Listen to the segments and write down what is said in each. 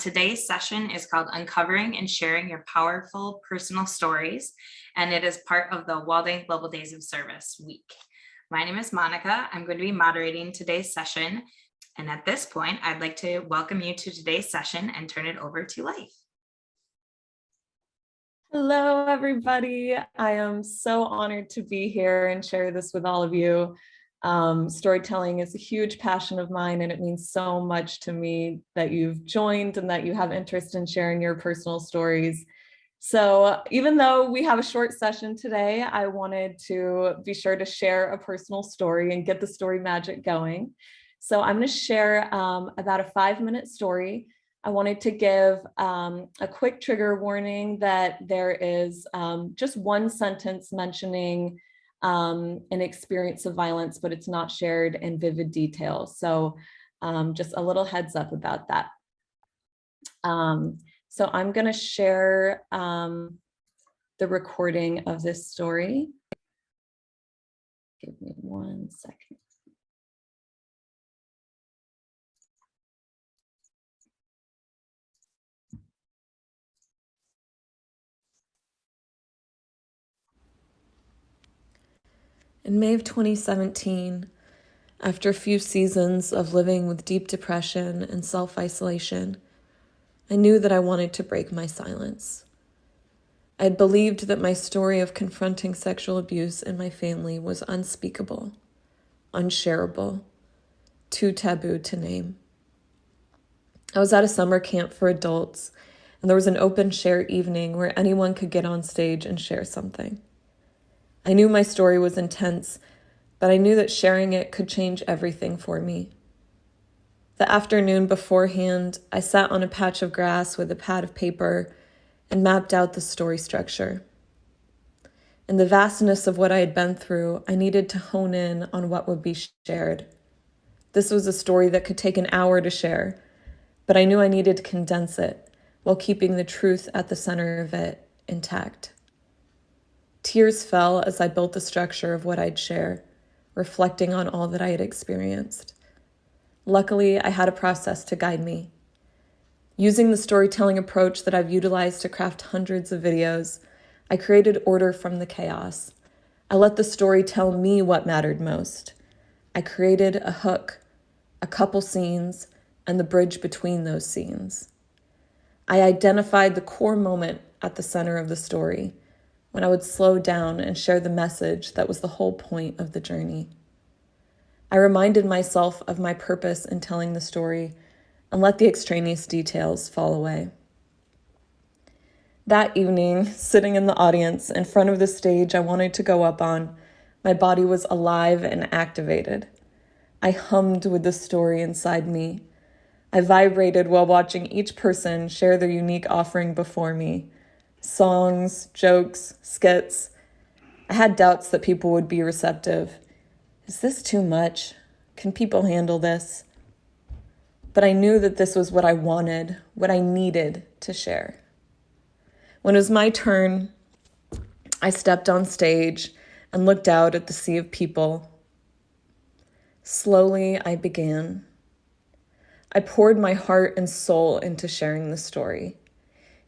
Today's session is called Uncovering and Sharing Your Powerful Personal Stories, and it is part of the Walden Global Days of Service week. My name is Monica. I'm going to be moderating today's session. And at this point, I'd like to welcome you to today's session and turn it over to Life. Hello, everybody. I am so honored to be here and share this with all of you. Storytelling is a huge passion of mine, and it means so much to me that you've joined and that you have interest in sharing your personal stories. So even though we have a short session today, I wanted to be sure to share a personal story and get the story magic going. So I'm going to share about a 5-minute story. I wanted to give a quick trigger warning that there is just one sentence mentioning an experience of violence, but it's not shared in vivid detail. So just a little heads up about that. So I'm going to share the recording of this story. Give me 1 second. In May of 2017, after a few seasons of living with deep depression and self-isolation, I knew that I wanted to break my silence. I had believed that my story of confronting sexual abuse in my family was unspeakable, unshareable, too taboo to name. I was at a summer camp for adults, and there was an open share evening where anyone could get on stage and share something. I knew my story was intense, but I knew that sharing it could change everything for me. The afternoon beforehand, I sat on a patch of grass with a pad of paper and mapped out the story structure. In the vastness of what I had been through, I needed to hone in on what would be shared. This was a story that could take an hour to share, but I knew I needed to condense it while keeping the truth at the center of it intact. Tears fell as I built the structure of what I'd share, reflecting on all that I had experienced. Luckily, I had a process to guide me. Using the storytelling approach that I've utilized to craft hundreds of videos, I created order from the chaos. I let the story tell me what mattered most. I created a hook, a couple scenes, and the bridge between those scenes. I identified the core moment at the center of the story, when I would slow down and share the message that was the whole point of the journey. I reminded myself of my purpose in telling the story and let the extraneous details fall away. That evening, sitting in the audience in front of the stage I wanted to go up on, my body was alive and activated. I hummed with the story inside me. I vibrated while watching each person share their unique offering before me. Songs, jokes, skits. I had doubts that people would be receptive. Is this too much? Can people handle this? But I knew that this was what I wanted, what I needed to share. When it was my turn, I stepped on stage and looked out at the sea of people. Slowly, I began. I poured my heart and soul into sharing the story.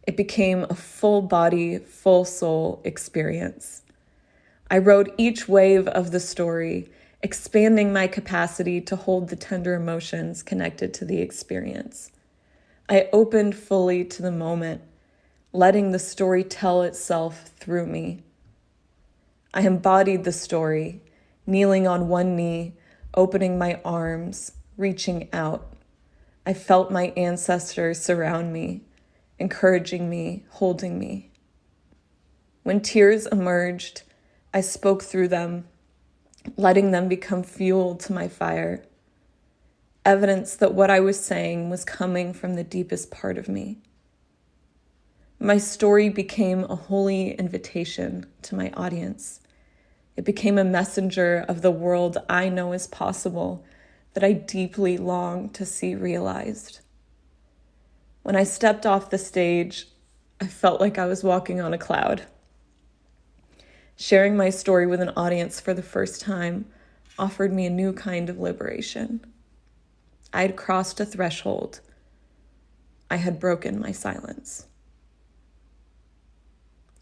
It became a full body, full soul experience. I wrote each wave of the story, expanding my capacity to hold the tender emotions connected to the experience. I opened fully to the moment, letting the story tell itself through me. I embodied the story, kneeling on one knee, opening my arms, reaching out. I felt my ancestors surround me, encouraging me, holding me. When tears emerged, I spoke through them, letting them become fuel to my fire, evidence that what I was saying was coming from the deepest part of me. My story became a holy invitation to my audience. It became a messenger of the world I know is possible, that I deeply long to see realized. When I stepped off the stage, I felt like I was walking on a cloud. Sharing my story with an audience for the first time offered me a new kind of liberation. I'd crossed a threshold. I had broken my silence.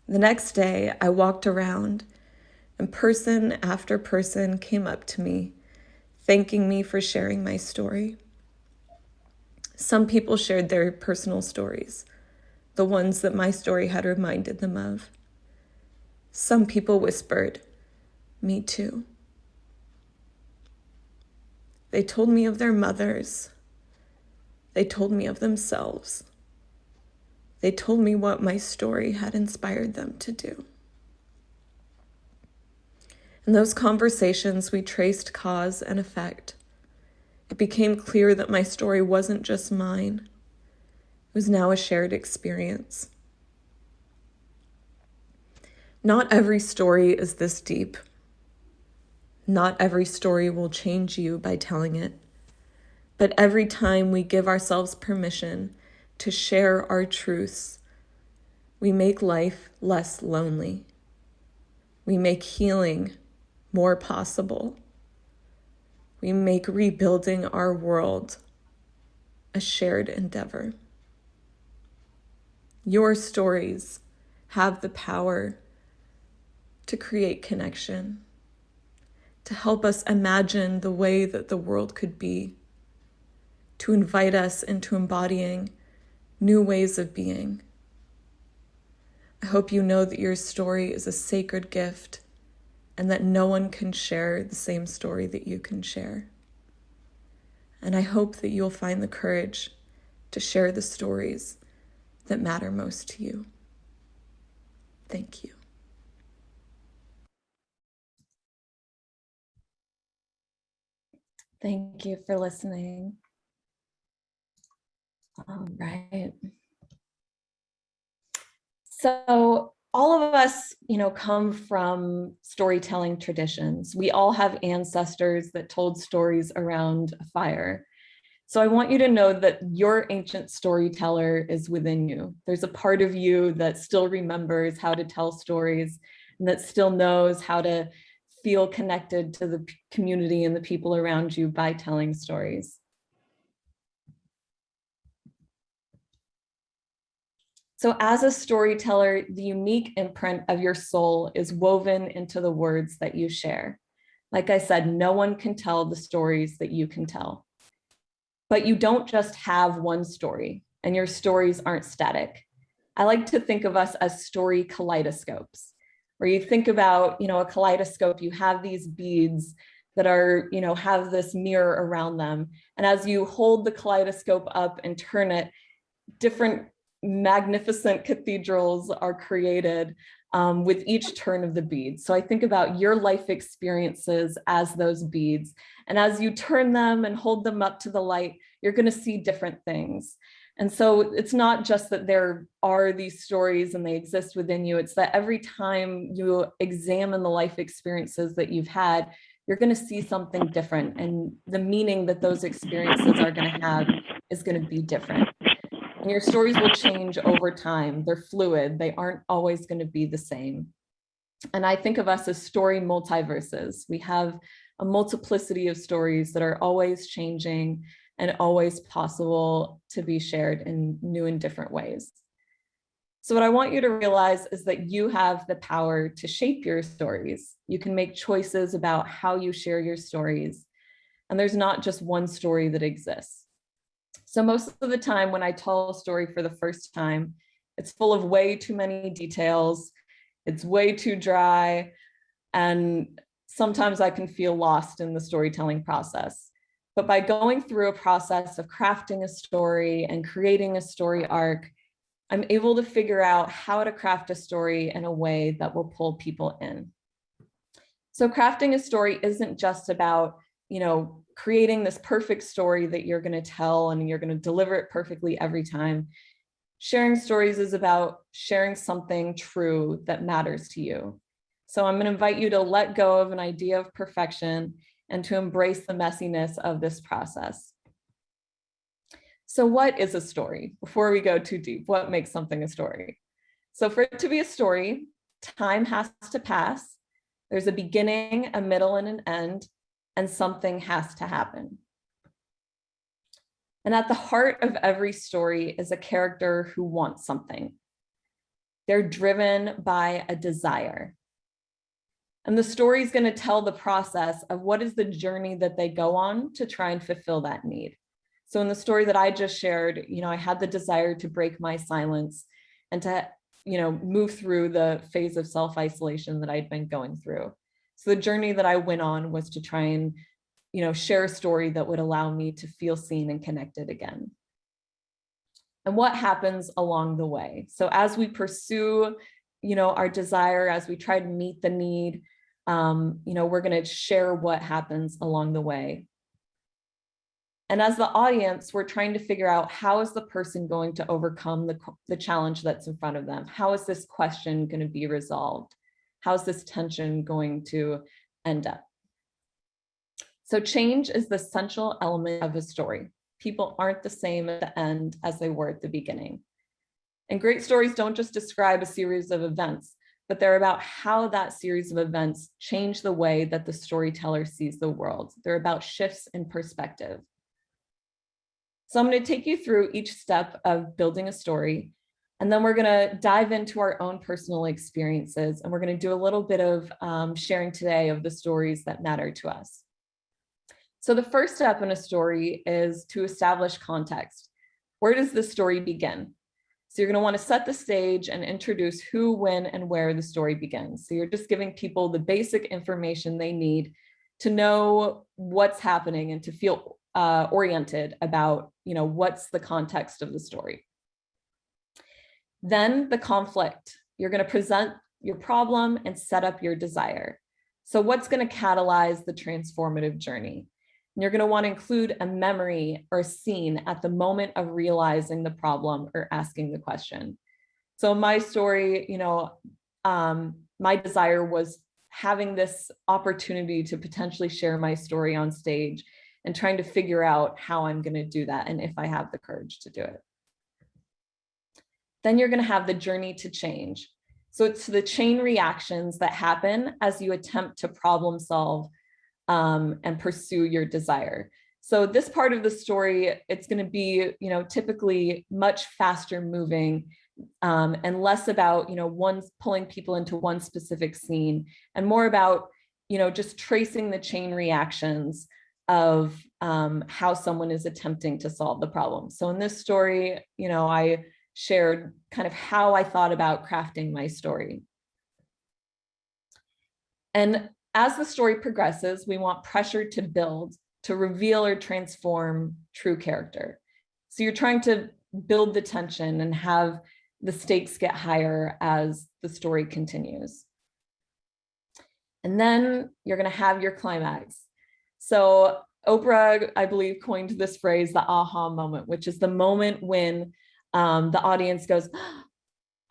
The next day, I walked around, and person after person came up to me, thanking me for sharing my story. Some people shared their personal stories, the ones that my story had reminded them of. Some people whispered, "Me too." They told me of their mothers. They told me of themselves. They told me what my story had inspired them to do. In those conversations, we traced cause and effect. It became clear that my story wasn't just mine. It was now a shared experience. Not every story is this deep. Not every story will change you by telling it. But every time we give ourselves permission to share our truths, we make life less lonely. We make healing more possible. We make rebuilding our world a shared endeavor. Your stories have the power to create connection, to help us imagine the way that the world could be, to invite us into embodying new ways of being. I hope you know that your story is a sacred gift and that no one can share the same story that you can share. And I hope that you'll find the courage to share the stories that matter most to you. Thank you. Thank you for listening. All right. So all of us, come from storytelling traditions. We all have ancestors that told stories around a fire. So I want you to know that your ancient storyteller is within you. There's a part of you that still remembers how to tell stories and that still knows how to feel connected to the community and the people around you by telling stories. So as a storyteller, the unique imprint of your soul is woven into the words that you share. Like I said, no one can tell the stories that you can tell. But you don't just have one story, and your stories aren't static. I like to think of us as story kaleidoscopes, where you think about, a kaleidoscope, you have these beads that are, have this mirror around them. And as you hold the kaleidoscope up and turn it, different magnificent cathedrals are created with each turn of the beads. So I think about your life experiences as those beads. And as you turn them and hold them up to the light, you're going to see different things. And so it's not just that there are these stories and they exist within you. It's that every time you examine the life experiences that you've had, you're going to see something different. And the meaning that those experiences are going to have is going to be different. And your stories will change over time. They're fluid. They aren't always going to be the same. And I think of us as story multiverses. We have a multiplicity of stories that are always changing and always possible to be shared in new and different ways. So what I want you to realize is that you have the power to shape your stories. You can make choices about how you share your stories. And there's not just one story that exists. So most of the time when I tell a story for the first time, it's full of way too many details. It's way too dry. And sometimes I can feel lost in the storytelling process. But by going through a process of crafting a story and creating a story arc, I'm able to figure out how to craft a story in a way that will pull people in. So crafting a story isn't just about, creating this perfect story that you're going to tell and you're going to deliver it perfectly every time. Sharing stories is about sharing something true that matters to you. So I'm going to invite you to let go of an idea of perfection and to embrace the messiness of this process. So what is a story? Before we go too deep, what makes something a story? So for it to be a story, time has to pass. There's a beginning, a middle, and an end, and something has to happen. And at the heart of every story is a character who wants something. They're driven by a desire. And the story is going to tell the process of what is the journey that they go on to try and fulfill that need. So in the story that I just shared, I had the desire to break my silence and to, move through the phase of self-isolation that I'd been going through. So the journey that I went on was to try and, share a story that would allow me to feel seen and connected again. And what happens along the way? So as we pursue, our desire, as we try to meet the need, we're going to share what happens along the way. And as the audience, we're trying to figure out, how is the person going to overcome the challenge that's in front of them? How is this question going to be resolved? How is this tension going to end up? So change is the central element of a story. People aren't the same at the end as they were at the beginning. And great stories don't just describe a series of events, but they're about how that series of events change the way that the storyteller sees the world. They're about shifts in perspective. So I'm going to take you through each step of building a story, and then we're going to dive into our own personal experiences, and we're going to do a little bit of sharing today of the stories that matter to us. So the first step in a story is to establish context. Where does the story begin? So you're going to want to set the stage and introduce who, when, and where the story begins. So you're just giving people the basic information they need to know what's happening and to feel oriented about, what's the context of the story. Then the conflict. You're going to present your problem and set up your desire. So what's going to catalyze the transformative journey? And you're going to want to include a memory or a scene at the moment of realizing the problem or asking the question. So my story, my desire was having this opportunity to potentially share my story on stage and trying to figure out how I'm going to do that and if I have the courage to do it. Then you're going to have the journey to change. So it's the chain reactions that happen as you attempt to problem solve and pursue your desire. So this part of the story, it's going to be, typically much faster moving and less about, pulling people into one specific scene, and more about, just tracing the chain reactions of how someone is attempting to solve the problem. So in this story, I shared kind of how I thought about crafting my story. And as the story progresses, we want pressure to build, to reveal or transform true character. So you're trying to build the tension and have the stakes get higher as the story continues. And then you're going to have your climax. So Oprah, I believe, coined this phrase, the aha moment, which is the moment when the audience goes,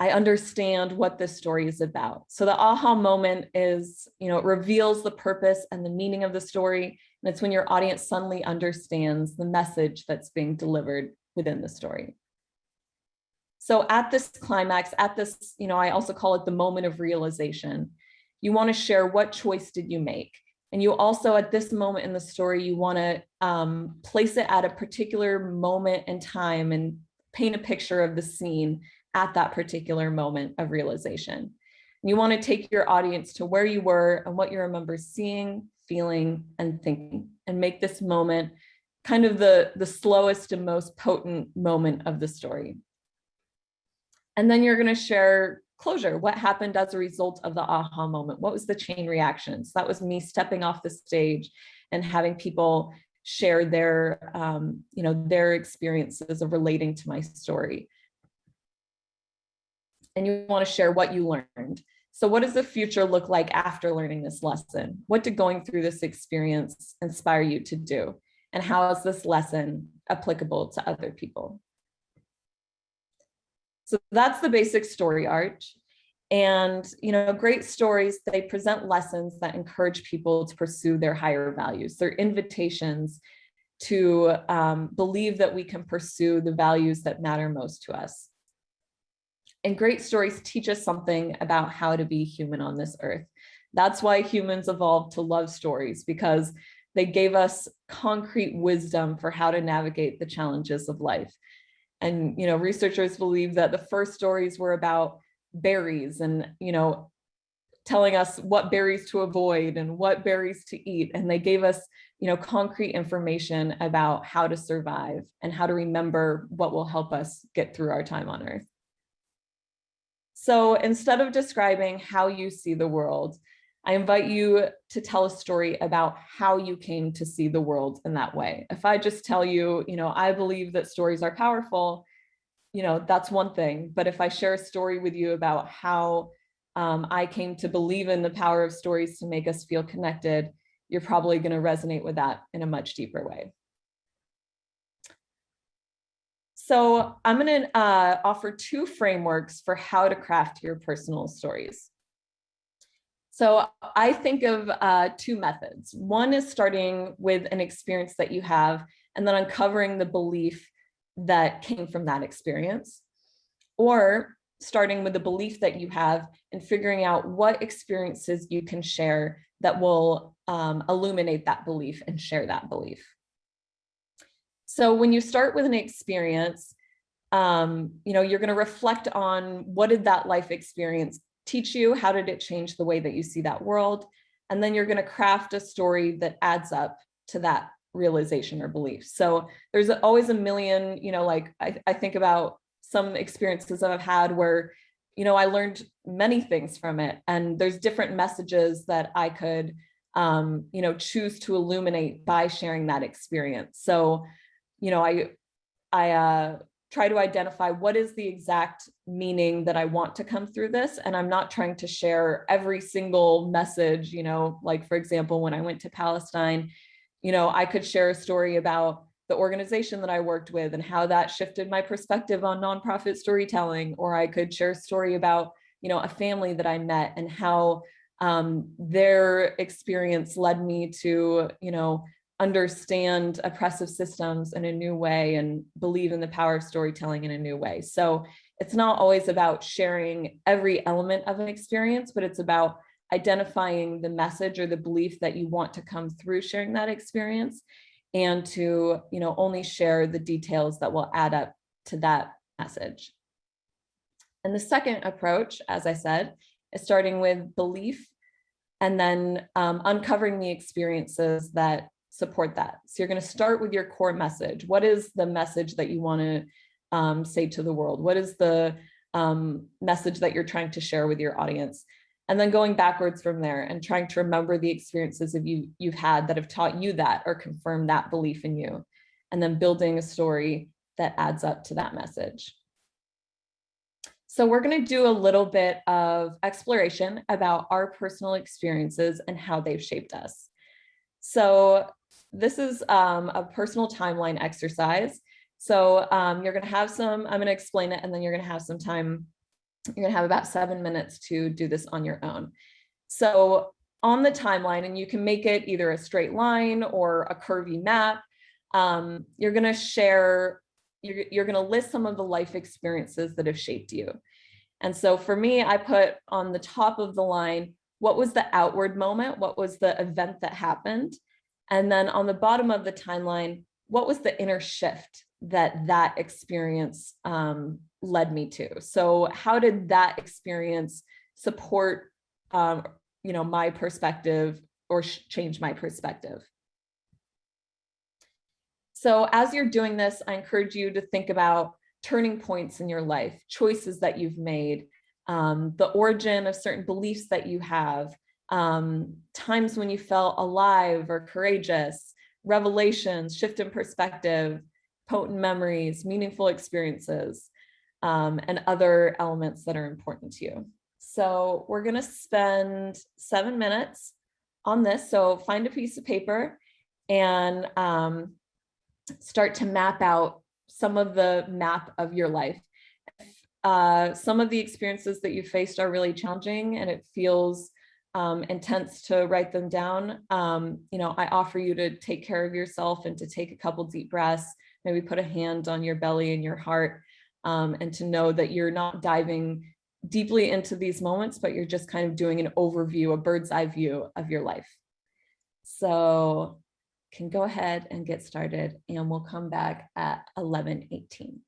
I understand what this story is about. So the aha moment is, it reveals the purpose and the meaning of the story. And it's when your audience suddenly understands the message that's being delivered within the story. So at this climax, at this, I also call it the moment of realization, you want to share what choice did you make? And you also, at this moment in the story, you want to place it at a particular moment in time and paint a picture of the scene at that particular moment of realization. And you want to take your audience to where you were and what you remember seeing, feeling, and thinking, and make this moment kind of the slowest and most potent moment of the story. And then you're going to share closure. What happened as a result of the aha moment? What was the chain reaction? So that was me stepping off the stage and having people share their, their experiences of relating to my story. And you want to share what you learned. So what does the future look like after learning this lesson? What did going through this experience inspire you to do? And how is this lesson applicable to other people? So that's the basic story arch. And, great stories, they present lessons that encourage people to pursue their higher values. They're invitations to believe that we can pursue the values that matter most to us. And great stories teach us something about how to be human on this earth. That's why humans evolved to love stories, because They gave us concrete wisdom for how to navigate the challenges of life. And, researchers believe that the first stories were about berries and, telling us what berries to avoid and what berries to eat. And they gave us, concrete information about how to survive and how to remember what will help us get through our time on Earth. So instead of describing how you see the world, I invite you to tell a story about how you came to see the world in that way. If I just tell you, I believe that stories are powerful, that's one thing. But if I share a story with you about how I came to believe in the power of stories to make us feel connected, you're probably going to resonate with that in a much deeper way. So I'm going to offer 2 frameworks for how to craft your personal stories. So I think of 2 methods. One is starting with an experience that you have and then uncovering the belief that came from that experience, or starting with the belief that you have and figuring out what experiences you can share that will illuminate that belief and share that belief. So when you start with an experience, you're going to reflect on what did that life experience teach you? How did it change the way that you see that world? And then you're going to craft a story that adds up to that realization or belief. So there's always a million, I think about some experiences that I've had where, I learned many things from it. And there's different messages that I could, choose to illuminate by sharing that experience. So, I try to identify what is the exact meaning that I want to come through this. And I'm not trying to share every single message, like, for example, when I went to Palestine, I could share a story about the organization that I worked with and how that shifted my perspective on nonprofit storytelling. Or I could share a story about, a family that I met and how their experience led me to, understand oppressive systems in a new way and believe in the power of storytelling in a new way. So it's not always about sharing every element of an experience, but it's about identifying the message or the belief that you want to come through sharing that experience, and to, only share the details that will add up to that message. And the second approach, as I said, is starting with belief and then uncovering the experiences that support that. So you're going to start with your core message. What is the message that you want to say to the world? What is the message that you're trying to share with your audience? And then going backwards from there and trying to remember the experiences you've had that have taught you that or confirmed that belief in you. And then building a story that adds up to that message. So we're going to do a little bit of exploration about our personal experiences and how they've shaped us. So this is a personal timeline exercise. So you're going to have I'm going to explain it, and then you're going to have some time. You're going to have about 7 minutes to do this on your own. So on the timeline, and you can make it either a straight line or a curvy map, you're going to share, you're going to list some of the life experiences that have shaped you. And so for me, I put on the top of the line, what was the outward moment? What was the event that happened? And then on the bottom of the timeline, what was the inner shift that experience led me to? So how did that experience support, my perspective or change my perspective? So as you're doing this, I encourage you to think about turning points in your life, choices that you've made, the origin of certain beliefs that you have, times when you felt alive or courageous, revelations, shift in perspective, potent memories, meaningful experiences, and other elements that are important to you. So we're going to spend 7 minutes on this. So find a piece of paper and start to map out some of the map of your life. Some of the experiences that you faced are really challenging and it feels intense to write them down. I offer you to take care of yourself and to take a couple deep breaths, maybe put a hand on your belly and your heart, and to know that you're not diving deeply into these moments, but you're just kind of doing an overview, a bird's eye view of your life. So can go ahead and get started, and we'll come back at 11:18.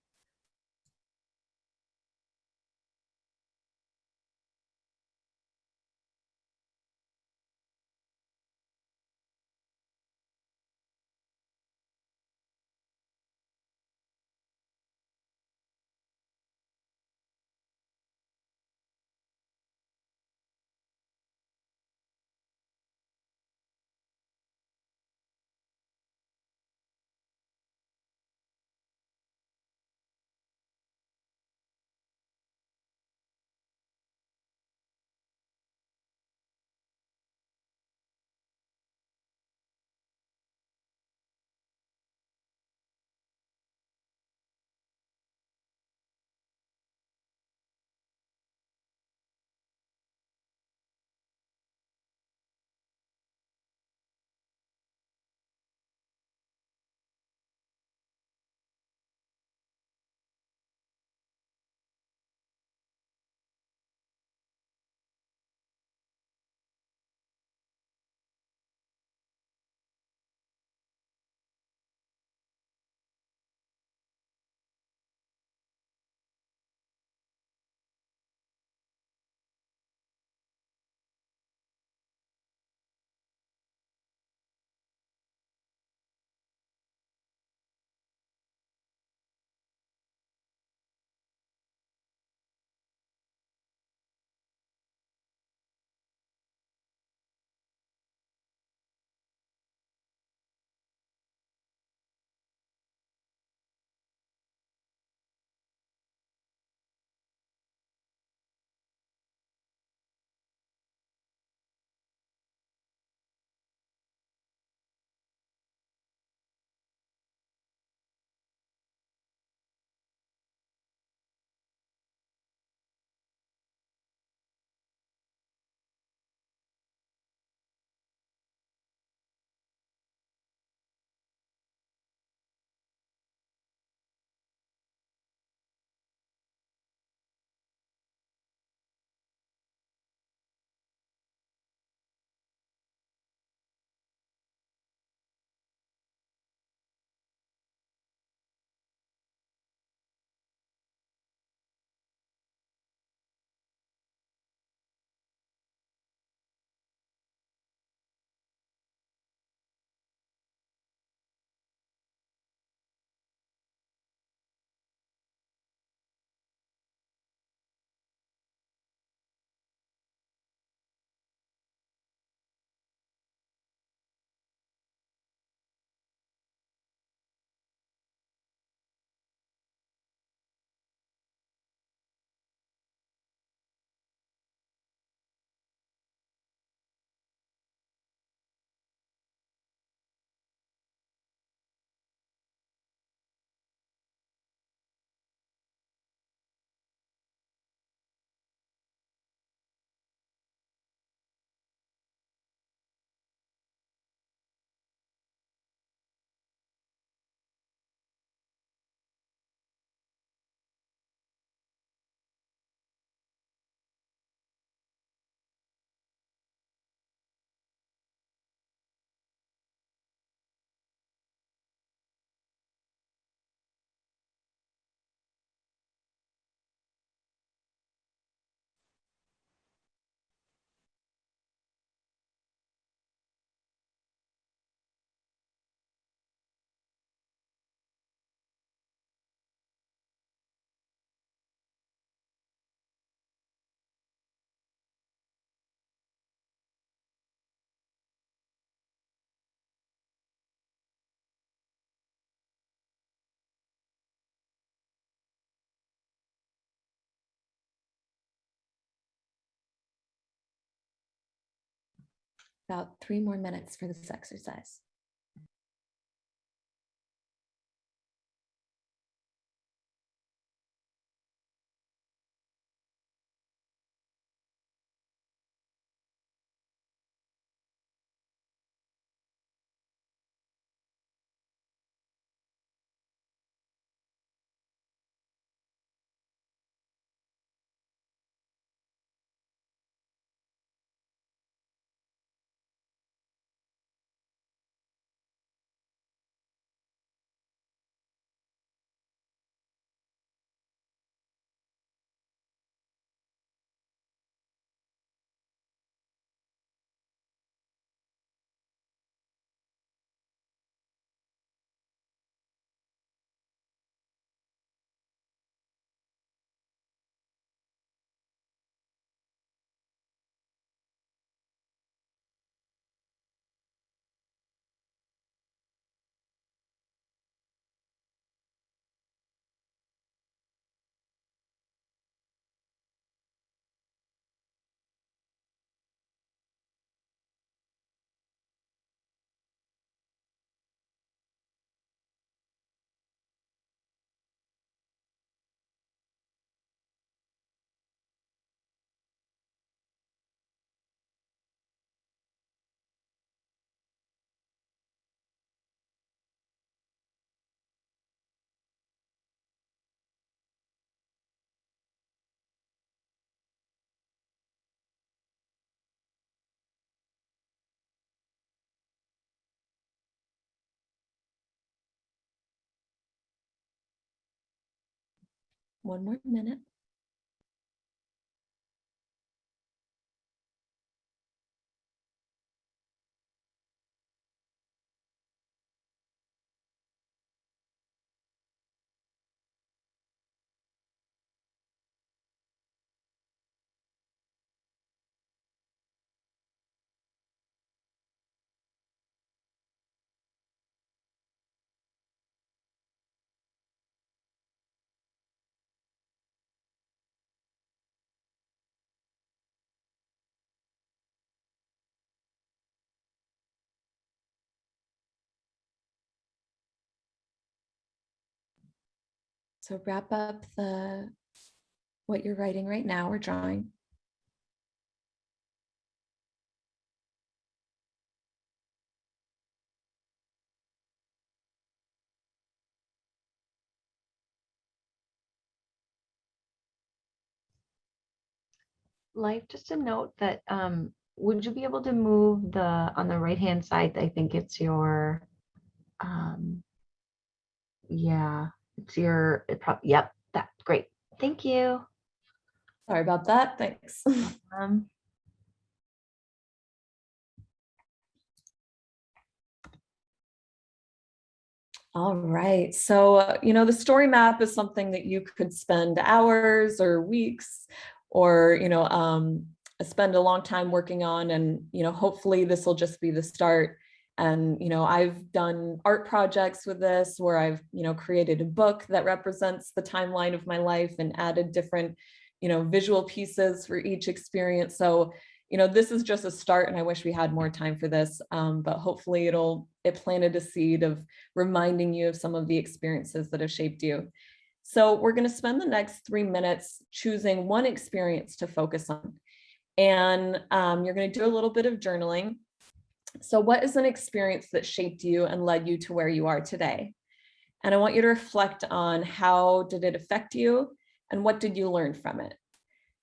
About 3 more minutes for this exercise. One more minute. So wrap up what you're writing right now or drawing. Life, just a note that would you be able to move the on the right hand side? I think it's your yeah, it's your yep, that's great. Thank you. Sorry about that. Thanks. Um, All right. So, the story map is something that you could spend hours or weeks or, spend a long time working on. And, hopefully this will just be the start. And, I've done art projects with this where I've, created a book that represents the timeline of my life and added different, visual pieces for each experience. So, this is just a start and I wish we had more time for this. But hopefully it planted a seed of reminding you of some of the experiences that have shaped you. So we're going to spend the next 3 minutes choosing one experience to focus on. And you're going to do a little bit of journaling. So what is an experience that shaped you and led you to where you are today? And I want you to reflect on how did it affect you and what did you learn from it?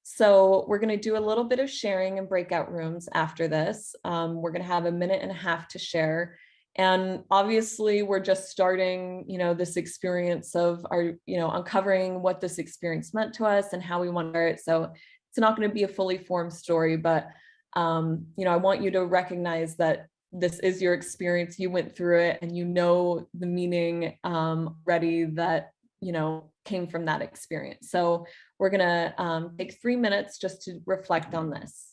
So we're going to do a little bit of sharing in breakout rooms after this. We're going to have a minute and a half to share. And obviously we're just starting, this experience of our, uncovering what this experience meant to us and how we want to share it. So it's not going to be a fully formed story, but, I want you to recognize that this is your experience. You went through it and the meaning already that, came from that experience. So we're going to take 3 minutes just to reflect on this.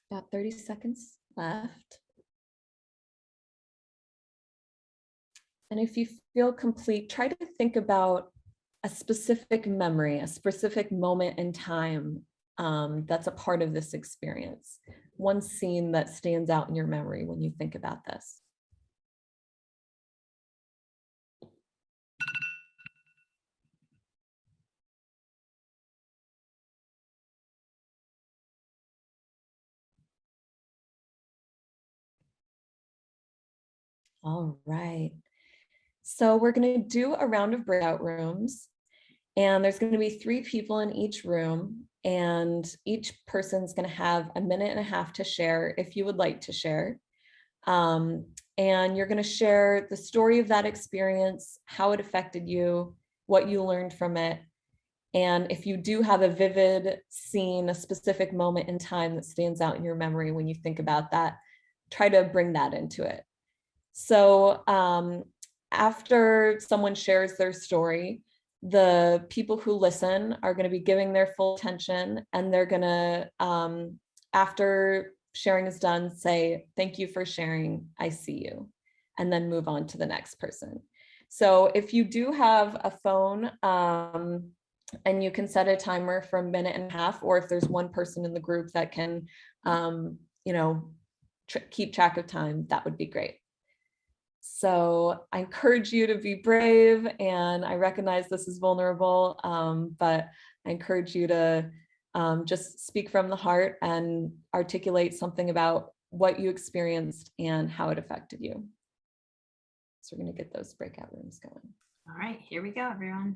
About 30 seconds left. And if you feel complete, try to think about a specific memory, a specific moment in time that's a part of this experience. One scene that stands out in your memory when you think about this. All right. So we're going to do a round of breakout rooms, and there's going to be 3 people in each room, and each person's going to have a minute and a half to share if you would like to share. And you're going to share the story of that experience, how it affected you, what you learned from it. And if you do have a vivid scene, a specific moment in time that stands out in your memory when you think about that, try to bring that into it. So after someone shares their story, the people who listen are going to be giving their full attention, and they're going to, after sharing is done, say, "Thank you for sharing, I see you," and then move on to the next person. So if you do have a phone, and you can set a timer for a minute and a half, or if there's one person in the group that can, you know, keep track of time, that would be great. So I encourage you to be brave, and I recognize this is vulnerable, but I encourage you to just speak from the heart and articulate something about what you experienced and how it affected you. So we're going to get those breakout rooms going. All right, here we go, everyone.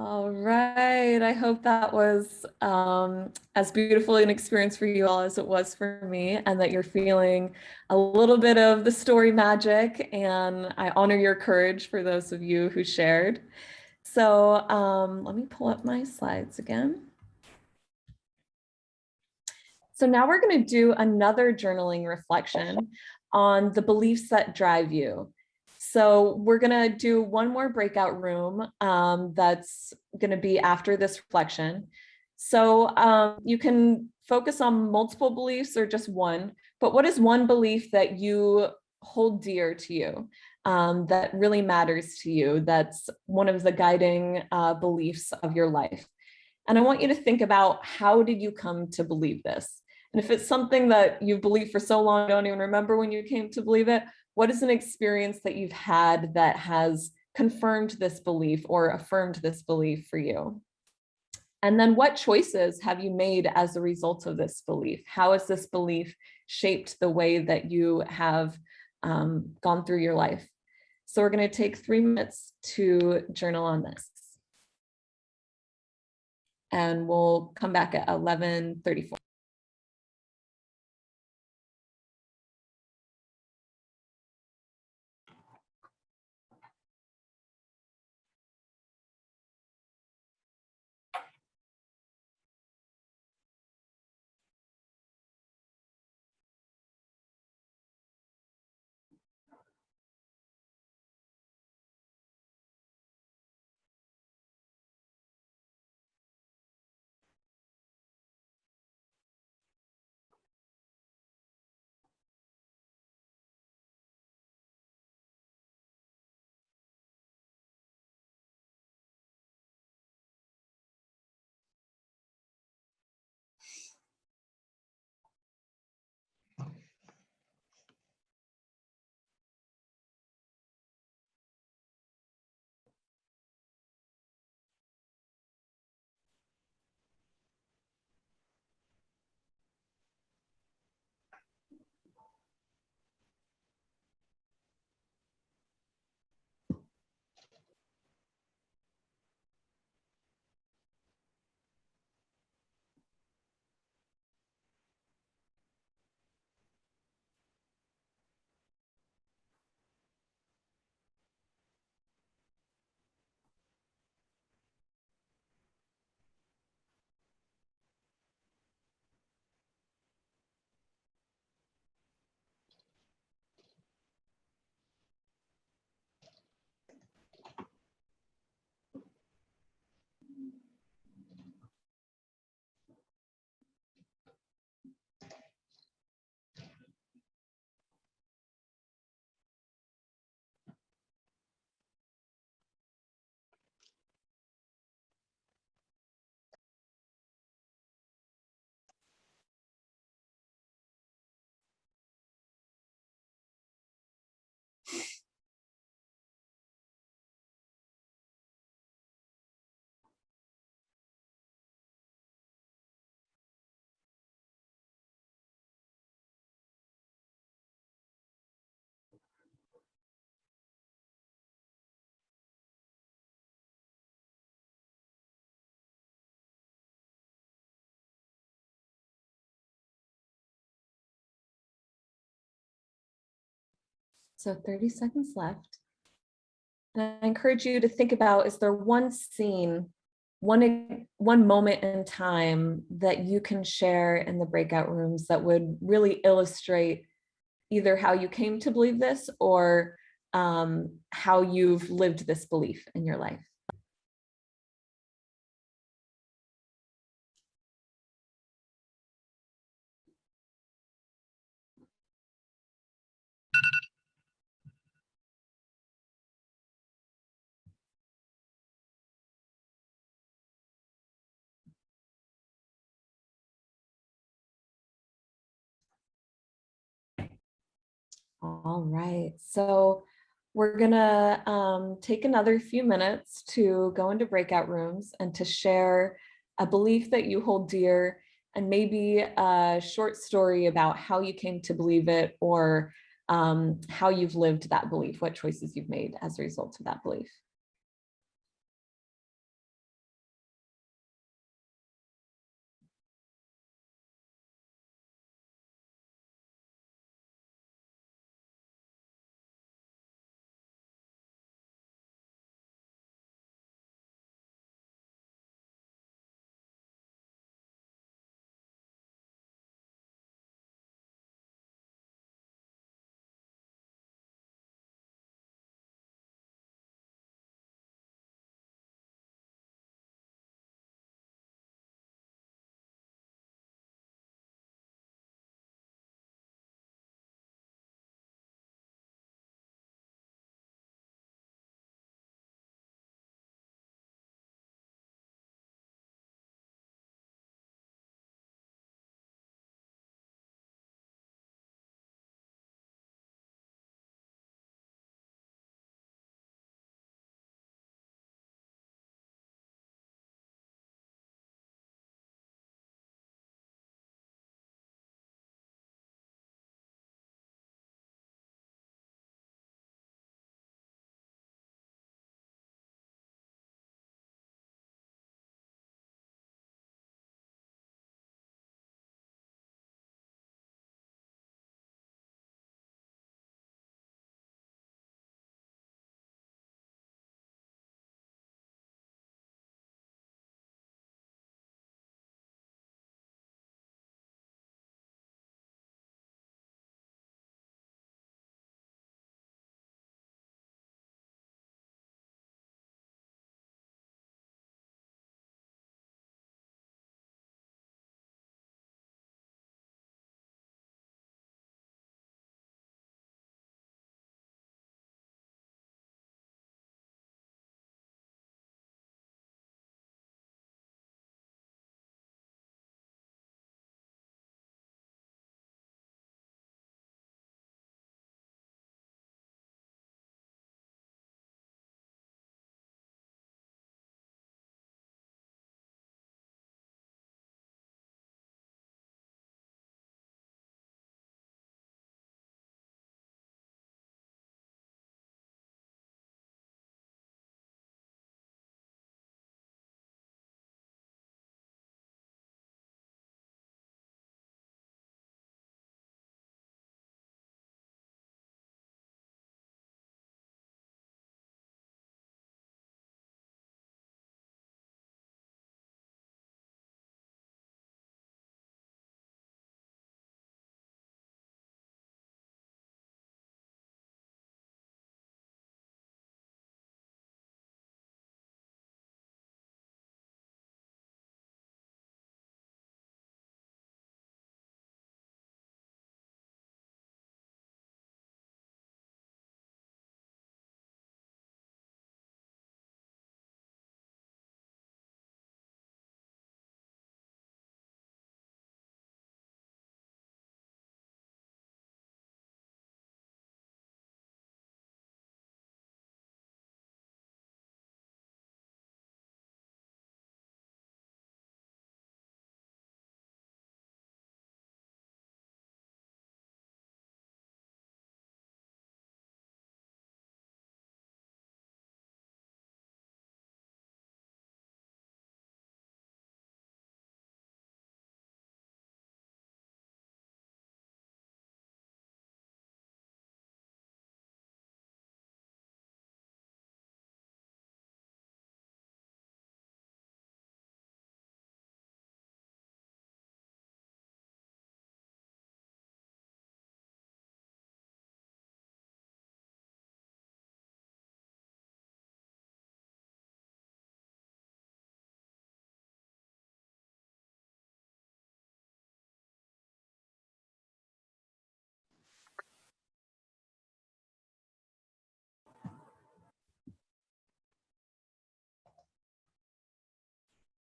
All right. I hope that was as beautiful an experience for you all as it was for me, and that you're feeling a little bit of the story magic. And I honor your courage for those of you who shared. So let me pull up my slides again. So now we're going to do another journaling reflection on the beliefs that drive you. So we're going to do one more breakout room that's going to be after this reflection. So you can focus on multiple beliefs or just one, but what is one belief that you hold dear to you, that really matters to you, that's one of the guiding beliefs of your life? And I want you to think about, how did you come to believe this? And if it's something that you've believed for so long, you don't even remember when you came to believe it, what is an experience that you've had that has confirmed this belief or affirmed this belief for you? And then what choices have you made as a result of this belief? How has this belief shaped the way that you have gone through your life? So we're going to take 3 minutes to journal on this. And we'll come back at 11:34. So 30 seconds left. And I encourage you to think about, is there one scene, one moment in time that you can share in the breakout rooms that would really illustrate either how you came to believe this, or how you've lived this belief in your life? All right, so we're gonna take another few minutes to go into breakout rooms and to share a belief that you hold dear, and maybe a short story about how you came to believe it, or how you've lived that belief, what choices you've made as a result of that belief.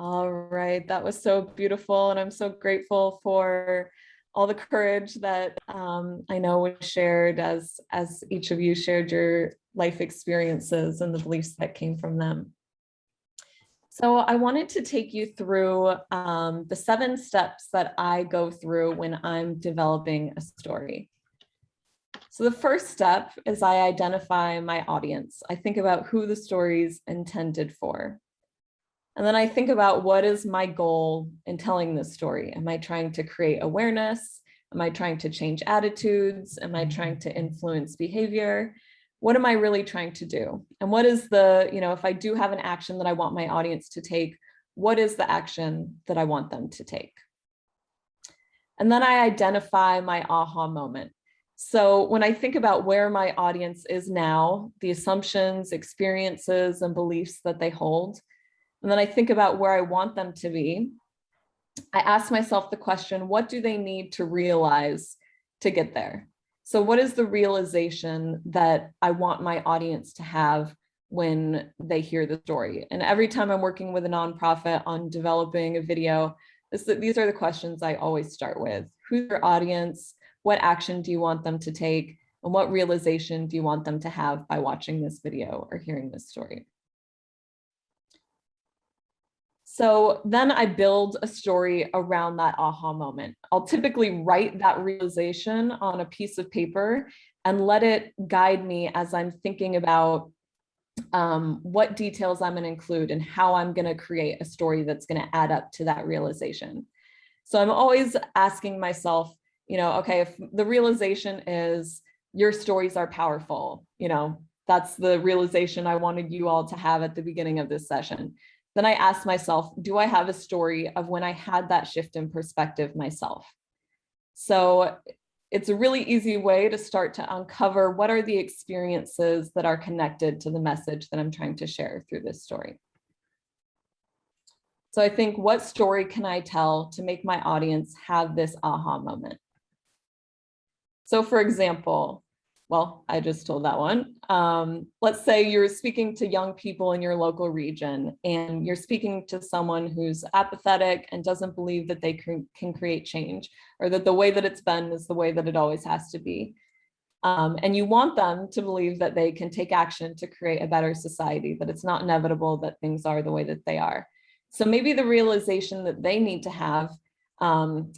All right, that was so beautiful, and I'm so grateful for all the courage that I know was shared as each of you shared your life experiences and the beliefs that came from them. So I wanted to take you through the 7 steps that I go through when I'm developing a story. So the first step is I identify my audience. I think about who the story's intended for. And then I think about what is my goal in telling this story? Am I trying to create awareness? Am I trying to change attitudes? Am I trying to influence behavior? What am I really trying to do? And what is the, if I do have an action that I want my audience to take, what is the action that I want them to take? And then I identify my aha moment. So when I think about where my audience is now, the assumptions, experiences, and beliefs that they hold, and then I think about where I want them to be, I ask myself the question, what do they need to realize to get there? So what is the realization that I want my audience to have when they hear the story? And every time I'm working with a nonprofit on developing a video, these are the questions I always start with. Who's your audience? What action do you want them to take? And what realization do you want them to have by watching this video or hearing this story? So then I build a story around that aha moment. I'll typically write that realization on a piece of paper and let it guide me as I'm thinking about what details I'm going to include and how I'm going to create a story that's going to add up to that realization. So I'm always asking myself, okay, if the realization is your stories are powerful, that's the realization I wanted you all to have at the beginning of this session. Then I asked myself, do I have a story of when I had that shift in perspective myself? So it's a really easy way to start to uncover what are the experiences that are connected to the message that I'm trying to share through this story. So I think, what story can I tell to make my audience have this aha moment? So for example, well, I just told that one. Let's say you're speaking to young people in your local region and you're speaking to someone who's apathetic and doesn't believe that they can create change, or that the way that it's been is the way that it always has to be. And you want them to believe that they can take action to create a better society, that it's not inevitable that things are the way that they are. So maybe the realization that they need to have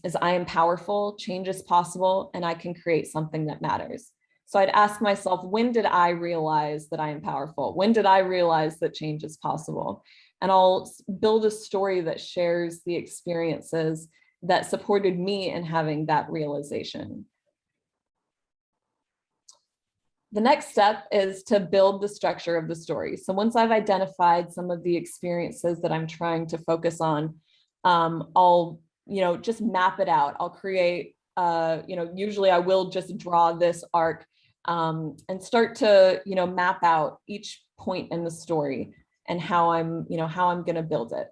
is, I am powerful, change is possible, and I can create something that matters. So I'd ask myself, when did I realize that I am powerful? When did I realize that change is possible? And I'll build a story that shares the experiences that supported me in having that realization. The next step is to build the structure of the story. So once I've identified some of the experiences that I'm trying to focus on, I'll just map it out. I'll create, usually I will just draw this arc and start to, map out each point in the story and how I'm going to build it.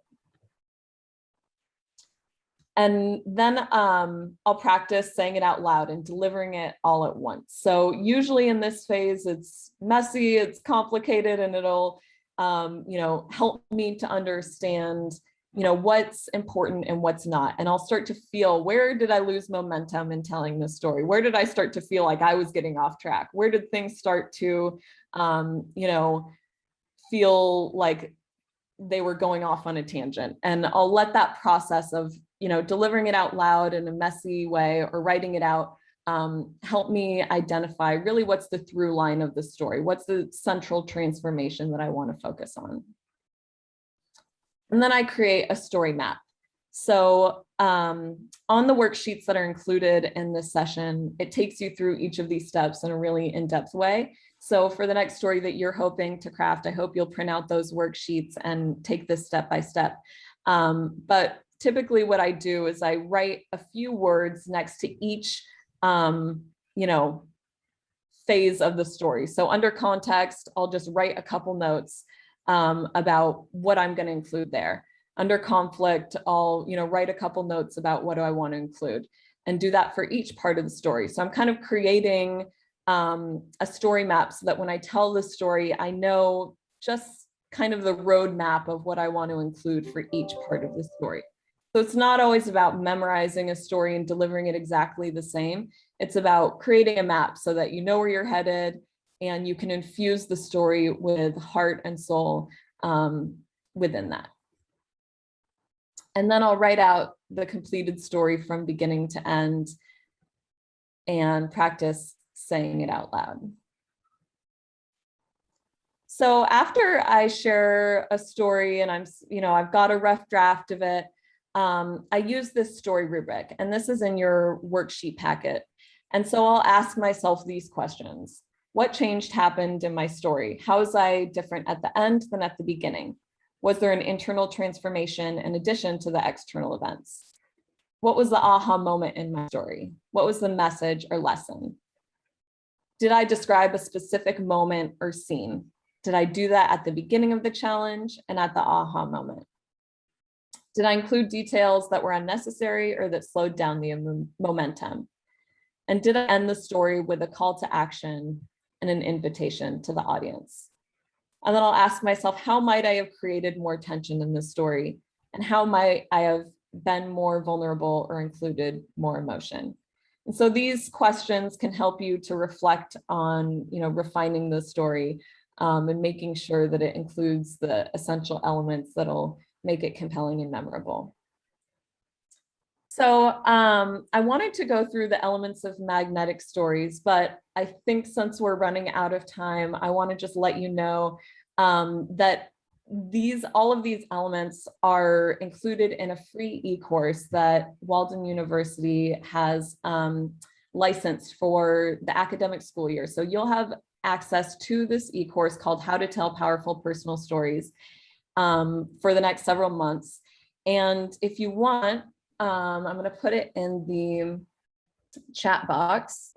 And then I'll practice saying it out loud and delivering it all at once. So usually in this phase, it's messy, it's complicated, and it'll, help me to understand, what's important and what's not. And I'll start to feel, where did I lose momentum in telling this story? Where did I start to feel like I was getting off track? Where did things start to, feel like they were going off on a tangent? And I'll let that process of, delivering it out loud in a messy way or writing it out help me identify really what's the through line of the story. What's the central transformation that I want to focus on? And then I create a story map. So on the worksheets that are included in this session, it takes you through each of these steps in a really in-depth way. So for the next story that you're hoping to craft, I hope you'll print out those worksheets and take this step by step. But typically what I do is I write a few words next to each, phase of the story. So under context, I'll just write a couple notes about what I'm going to include there. Under conflict, I'll write a couple notes about what do I want to include, and do that for each part of the story. So I'm kind of creating a story map so that when I tell the story, I know just kind of the roadmap of what I want to include for each part of the story. So it's not always about memorizing a story and delivering it exactly the same. It's about creating a map so that you know where you're headed and you can infuse the story with heart and soul within that. And then I'll write out the completed story from beginning to end and practice saying it out loud. So after I share a story and I've got a rough draft of it, I use this story rubric, and this is in your worksheet packet. And so I'll ask myself these questions. What changed happened in my story? How was I different at the end than at the beginning? Was there an internal transformation in addition to the external events? What was the aha moment in my story? What was the message or lesson? Did I describe a specific moment or scene? Did I do that at the beginning of the challenge and at the aha moment? Did I include details that were unnecessary or that slowed down the momentum? And did I end the story with a call to action and an invitation to the audience? And then I'll ask myself, how might I have created more tension in this story? And how might I have been more vulnerable or included more emotion? And so these questions can help you to reflect on, refining the story and making sure that it includes the essential elements that'll make it compelling and memorable. So I wanted to go through the elements of magnetic stories, but I think since we're running out of time, I want to just let you know that all of these elements are included in a free e-course that Walden University has licensed for the academic school year. So you'll have access to this e-course called How to Tell Powerful Personal Stories for the next several months. And if you want, I'm going to put it in the chat box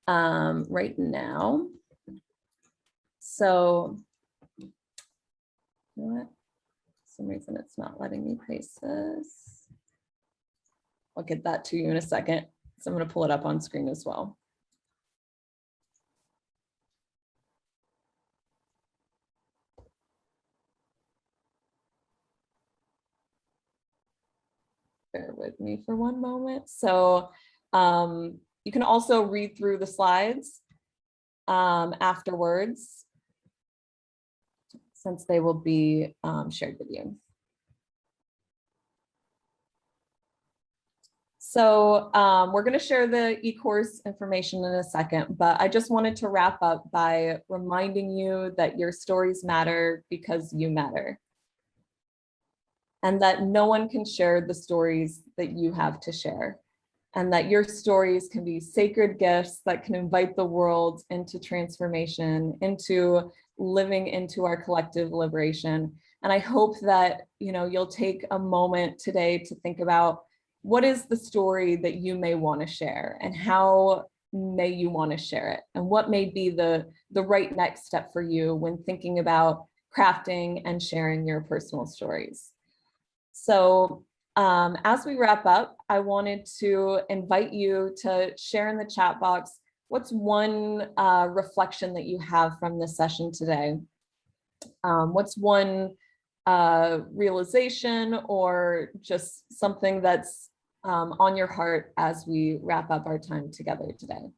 right now. So, you know what? For some reason it's not letting me paste this. I'll get that to you in a second. So I'm going to pull it up on screen as well. Bear with me for one moment. So you can also read through the slides afterwards, since they will be shared with you. So we're going to share the e-course information in a second, but I just wanted to wrap up by reminding you that your stories matter because you matter. And that no one can share the stories that you have to share. And that your stories can be sacred gifts that can invite the world into transformation, into living into our collective liberation. And I hope that you'll take a moment today to think about what is the story that you may want to share and how may you want to share it, and what may be the right next step for you when thinking about crafting and sharing your personal stories. So as we wrap up, I wanted to invite you to share in the chat box what's one reflection that you have from this session today. What's one realization or just something that's on your heart as we wrap up our time together today?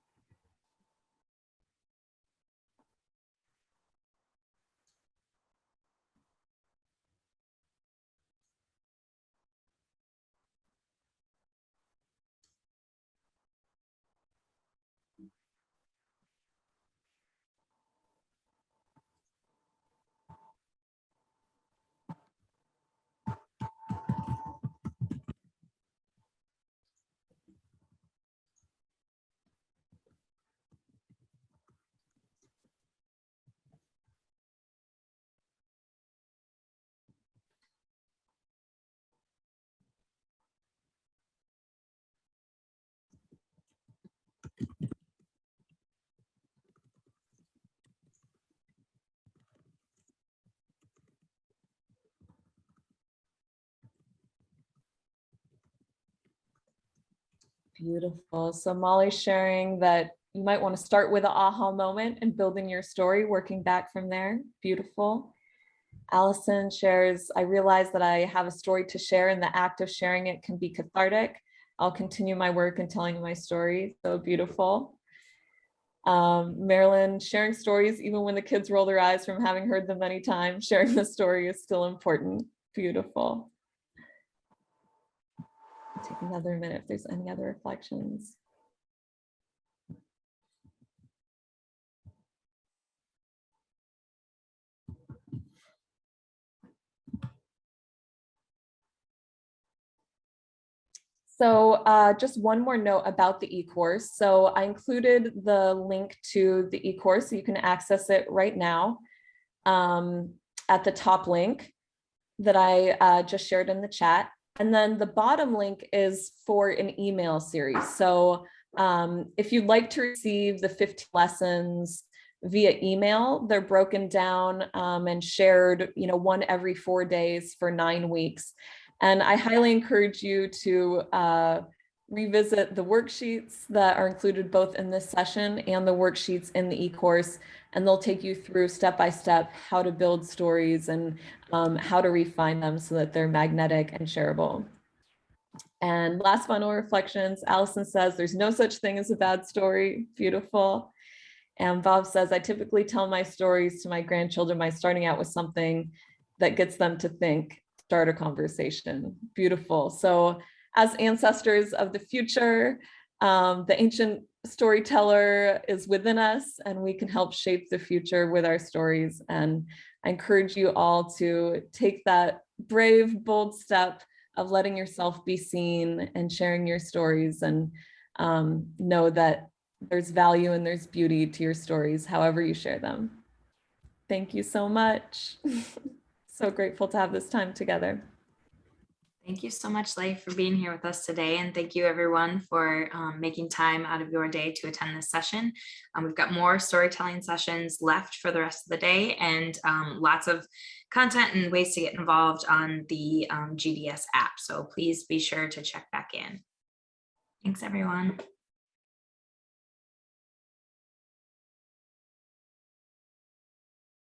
Beautiful. So Molly's sharing that you might want to start with an aha moment and building your story, working back from there. Beautiful. Allison shares, I realize that I have a story to share and the act of sharing it can be cathartic. I'll continue my work in telling my story. So beautiful. Marilyn, sharing stories, even when the kids roll their eyes from having heard them many times, sharing the story is still important. Beautiful. I'll take another minute if there's any other reflections. So just one more note about the e-course. So I included the link to the e-course, so you can access it right now at the top link that I just shared in the chat. And then the bottom link is for an email series. So if you'd like to receive the 15 lessons via email, they're broken down and shared, one every 4 days for 9 weeks. And I highly encourage you to revisit the worksheets that are included both in this session and the worksheets in the e-course, and they'll take you through step-by-step how to build stories and how to refine them so that they're magnetic and shareable. And last final reflections, Allison says, there's no such thing as a bad story. Beautiful. And Bob says, I typically tell my stories to my grandchildren by starting out with something that gets them to think, start a conversation. Beautiful. So as ancestors of the future, the ancient storyteller is within us, and we can help shape the future with our stories. And I encourage you all to take that brave, bold step of letting yourself be seen and sharing your stories, and know that there's value and there's beauty to your stories, however you share them. Thank you so much. So grateful to have this time together. Thank you so much, Leif, for being here with us today. And thank you everyone for making time out of your day to attend this session. We've got more storytelling sessions left for the rest of the day, and lots of content and ways to get involved on the GDS app. So please be sure to check back in. Thanks, everyone.